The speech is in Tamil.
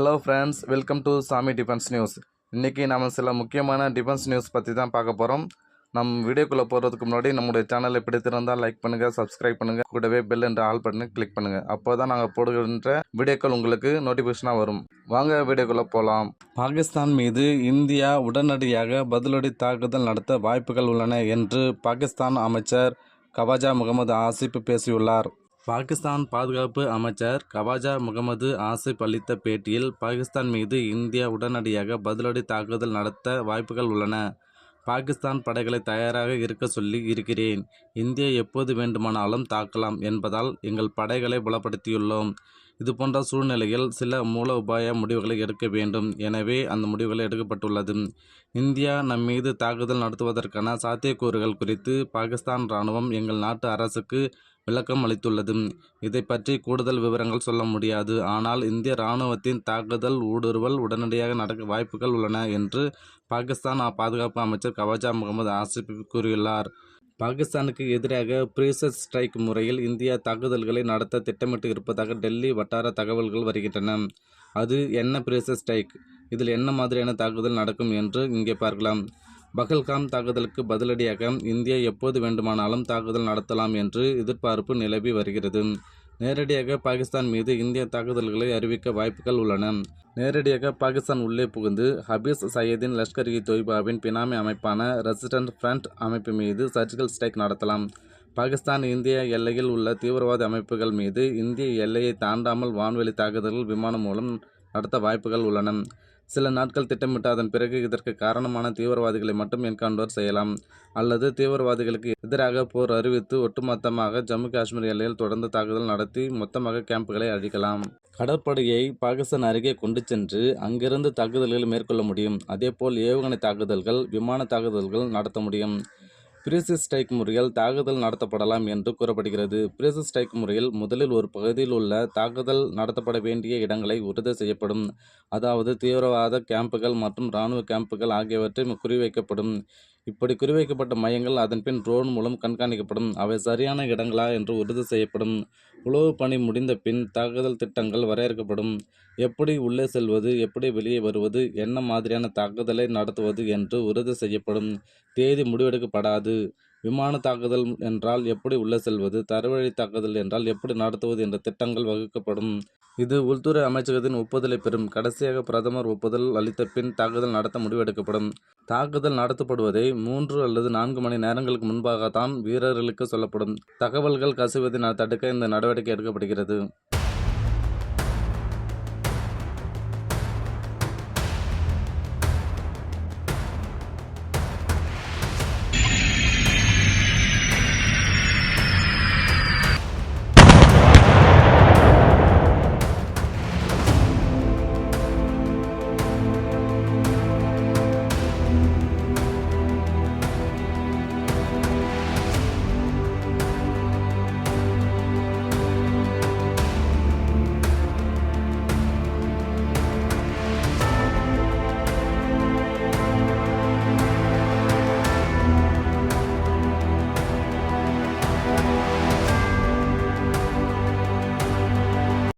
ஹலோ ஃப்ரெண்ட்ஸ், வெல்கம் டு சாமி டிஃபென்ஸ் நியூஸ். இன்றைக்கி நம்ம சில முக்கியமான டிஃபென்ஸ் நியூஸ் பற்றி தான் பார்க்க போகிறோம். வீடியோக்குள்ளே போகிறதுக்கு முன்னாடி நம்முடைய சேனலை பிடித்திருந்தால் லைக் பண்ணுங்கள், சப்ஸ்கிரைப் பண்ணுங்கள், கூடவே பெல் என்ற ஆல் பட்டனை கிளிக் பண்ணுங்கள். அப்போ தான் நாங்கள் போடுகின்ற வீடியோக்கள் உங்களுக்கு நோட்டிஃபிகேஷனாக வரும். வாங்க வீடியோக்குள்ளே போகலாம். பாகிஸ்தான் மீது இந்தியா உடனடியாக பதிலடி தாக்குதல் நடத்த வாய்ப்புகள் உள்ளன என்று பாகிஸ்தான் அமைச்சர் கவாஜா முகமது ஆசிப் பேசியுள்ளார். பாகிஸ்தான் பாதுகாப்பு அமைச்சர் கவாஜா முகமது ஆசிப் அளித்த பேட்டியில், பாகிஸ்தான் மீது இந்தியா உடனடியாக பதிலடி தாக்குதல் நடத்த வாய்ப்புகள் உள்ளன. பாகிஸ்தான் படைகளை தயாராக இருக்க சொல்லி இருக்கிறேன். இந்தியா எப்போது வேண்டுமானாலும் தாக்கலாம் என்பதால் எங்கள் படைகளை பலப்படுத்தியுள்ளோம். இதுபோன்ற சூழ்நிலையில் சில மூல உபாய முடிவுகளை எடுக்க வேண்டும். எனவே அந்த முடிவுகள் எடுக்கப்பட்டுள்ளது. இந்தியா நம் மீது தாக்குதல் நடத்துவதற்கான சாத்தியக்கூறுகள் குறித்து பாகிஸ்தான் இராணுவம் எங்கள் நாட்டு அரசுக்கு விளக்கம் அளித்துள்ளது. இதை பற்றி கூடுதல் விவரங்கள் சொல்ல முடியாது. ஆனால் இந்திய இராணுவத்தின் தாக்குதல் ஊடுருவல் உடனடியாக நடக்க வாய்ப்புகள் உள்ளன என்று பாகிஸ்தான் பாதுகாப்பு அமைச்சர் கவாஜா முகமது ஆசிப் கூறியுள்ளார். பாகிஸ்தானுக்கு எதிராக ப்ரீசஸ் ஸ்ட்ரைக் முறையில் இந்தியா தாக்குதல்களை நடத்த திட்டமிட்டு இருப்பதாக டெல்லி வட்டார தகவல்கள் வருகின்றன. அது என்ன ப்ரீசஸ் ஸ்ட்ரைக்? இதில் என்ன மாதிரியான தாக்குதல் நடக்கும் என்று இங்கே பார்க்கலாம். பகல்காம் தாக்குதலுக்கு பதிலடியாக இந்தியா எப்போது வேண்டுமானாலும் தாக்குதல் நடத்தலாம் என்று எதிர்பார்ப்பு நிலவி வருகிறது. நேரடியாக பாகிஸ்தான் மீது இந்திய தாக்குதல்களை அறிவிக்க வாய்ப்புகள் உள்ளன. நேரடியாக பாகிஸ்தான் உள்ளே புகுந்து ஹபீஸ் சயீதின் லஷ்கர்-இ-தொய்பாவின் பினாமி அமைப்பான ரெசிஸ்டன்ட் ஃப்ரண்ட் அமைப்பு மீது சர்ஜிக்கல் ஸ்ட்ரைக் நடத்தலாம். பாகிஸ்தான் இந்திய எல்லையில் உள்ள தீவிரவாத அமைப்புகள் மீது இந்திய எல்லையை தாண்டாமல் வான்வெளி தாக்குதல்கள் விமானம் மூலம் நடத்த வாய்ப்புகள் உள்ளன. சில நாட்கள் திட்டமிட்டு அதன் பிறகு இதற்கு காரணமான தீவிரவாதிகளை மட்டும் என்கவுண்டர் செய்யலாம். அல்லது தீவிரவாதிகளுக்கு எதிராக போர் அறிவித்து ஒட்டுமொத்தமாக ஜம்மு காஷ்மீர் எல்லையில் தொடர்ந்து தாக்குதல் நடத்தி மொத்தமாக கேம்புகளை அழிக்கலாம். கடற்படையை பாகிஸ்தான் அருகே கொண்டு சென்று அங்கிருந்து தாக்குதல்களை மேற்கொள்ள முடியும். அதேபோல் ஏவுகணை தாக்குதல்கள், விமான தாக்குதல்கள் நடத்த முடியும். ப்ரீசஸ் ஸ்ட்ரைக் முறையில் தாக்குதல் நடத்தப்படலாம் என்று கூறப்படுகிறது. ப்ரீசஸ் ஸ்ட்ரைக் முறையில் முதலில் ஒரு பகுதியில் உள்ள தாக்குதல் நடத்தப்பட வேண்டிய இடங்களை உறுதி செய்யப்படும். அதாவது தீவிரவாத கேம்புகள் மற்றும் இராணுவ கேம்புகள் ஆகியவற்றை குறிவைக்கப்படும். இப்படி குறிவைக்கப்பட்ட மையங்கள் அதன்பின் ட்ரோன் மூலம் கண்காணிக்கப்படும். அவை சரியான இடங்களா என்று உறுதி செய்யப்படும். உளவு பணி முடிந்த பின் தாக்குதல் திட்டங்கள் வரையறுக்கப்படும். எப்படி உள்ளே செல்வது, எப்படி வெளியே வருவது, என்ன மாதிரியான தாக்குதலை நடத்துவது என்று உறுதி செய்யப்படும். தேதி முடிவெடுக்கப்படாது. விமான தாக்குதல் என்றால் எப்படி உள்ளே செல்வது, தரைவழி தாக்குதல் என்றால் எப்படி நடத்துவது என்ற திட்டங்கள் வகுக்கப்படும். இது உள்துறை அமைச்சகத்தின் ஒப்புதலை பெறும். கடைசியாக பிரதமர் ஒப்புதல் அளித்த பின் தாக்குதல் நடத்த முடிவெடுக்கப்படும். தாக்குதல் நடத்தப்படுவதை 3 அல்லது 4 மணி நேரங்களுக்கு முன்பாகத்தான் வீரர்களுக்கு சொல்லப்படும். தகவல்கள் கசிவதை தடுக்க இந்த நடவடிக்கை எடுக்கப்படுகிறது.